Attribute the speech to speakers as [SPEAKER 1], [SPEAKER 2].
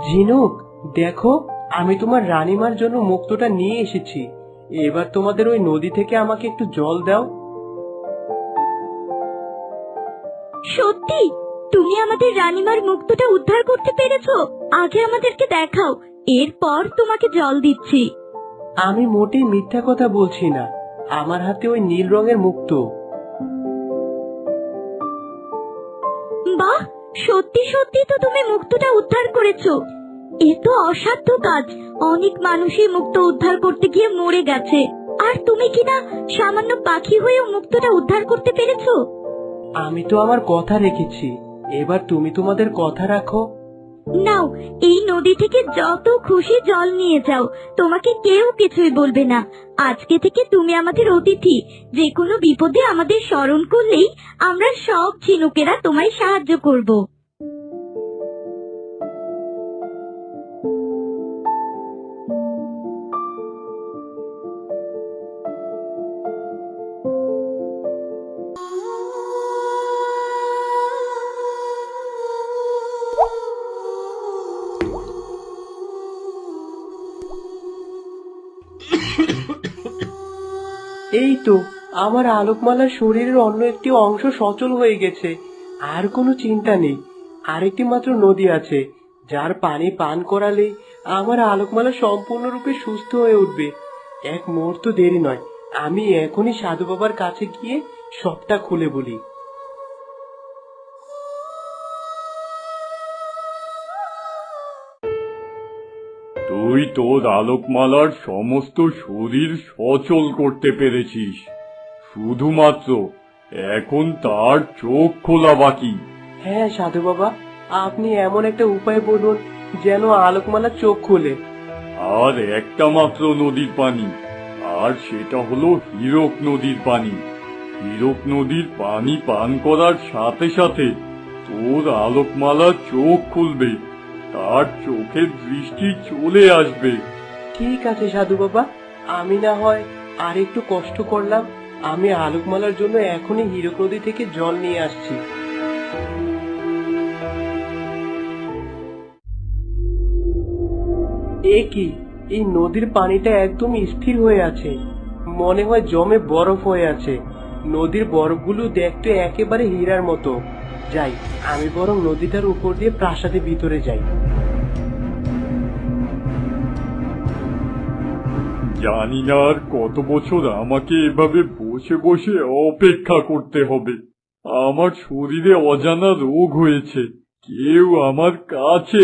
[SPEAKER 1] ঝিনুক, দেখো, আমি তোমার রানীমার জন্য মুক্তোটা নিয়ে এসেছি। এবার তোমাদের ওই নদী থেকে আমাকে একটু জল দাও।
[SPEAKER 2] সত্যি তুমি আমাদের রানীমার মুক্তোটা উদ্ধার করতে পেরেছো? আগে আমাদেরকে দেখাও, এরপর তোমাকে জল দিচ্ছি।
[SPEAKER 1] আমি মোটেই মিথ্যা কথা বলছি না, আমার হাতে ওই নীল রঙের মুক্তো।
[SPEAKER 2] বাহ, সত্যি সত্যি তো তুমি মুক্তোটা উদ্ধার করেছো। এ তো অসাধ্য কাজ। অনেক মানুষই মুক্তো উদ্ধার করতে গিয়ে মরে গেছে, আর তুমি কিনা সামান্য পাখি হয়েও মুক্তোটা উদ্ধার করতে পেরেছো।
[SPEAKER 1] আমি তো আমার কথা রেখেছি, এবার তুমি তোমাদের কথা রাখো।
[SPEAKER 2] নাও, এই নদী থেকে যত খুশি জল নিয়ে যাও, তোমাকে কেউ কিছুই বলবে না। আজকে থেকে তুমি আমাদের অতিথি। যে কোনো বিপদে আমাদের স্মরণ করলেই আমরা সব ঝিনুকেরা তোমায় সাহায্য করব।
[SPEAKER 1] এই তো, আমার আলোকমালার শরীরের অন্য একটি অংশ সচল হয়ে গেছে। আর কোনো চিন্তা নেই। আরেকটি মাত্র নদী আছে, যার পানি পান করালে আমার আলোকমালা সম্পূর্ণরূপে সুস্থ হয়ে উঠবে। এক মুহূর্ত দেরি নয়, আমি এখনই সাধু বাবার কাছে গিয়ে সবটা খুলে বলি।
[SPEAKER 3] তুই তোর আলোকমালার সমস্ত শরীর সচল করতে পেরেছিস, শুধুমাত্র এখন তার চোখ খোলা বাকি।
[SPEAKER 1] হ্যাঁ সাধু বাবা, আপনি এমন একটা উপায় বলুন যেন আলোকমালা চোখ খোলে।
[SPEAKER 3] আর একটা মাত্র নদীর পানি, আর সেটা হলো হীরক নদীর পানি। হীরক নদীর পানি পান করার সাথে সাথে তোর আলোকমালা চোখ খুলবে, তার চোখের দৃষ্টি চলে আসবে।
[SPEAKER 1] ঠিক আছে সাধু বাবা, আমি না হয় আর একটু কষ্ট করলাম। আমি আলোকমালার জন্য এখনই হীরক নদী থেকে জল নিয়ে আসছি। এ কি, এই নদীর পানিটা একদম স্থির হয়ে আছে, মনে হয় জমে বরফ হয়ে আছে। নদীর বরফগুলো দেখতে একেবারে হীরার মতো। যাই, আমি বরং নদীটার উপর দিয়ে প্রাসাদের ভিতরে যাই।
[SPEAKER 3] জানি না আর কত বছর আমাকে এভাবে বসে বসে অপেক্ষা করতে হবে। আমার শরীরে অজানা রোগ হয়েছে, কেউ আমার কাছে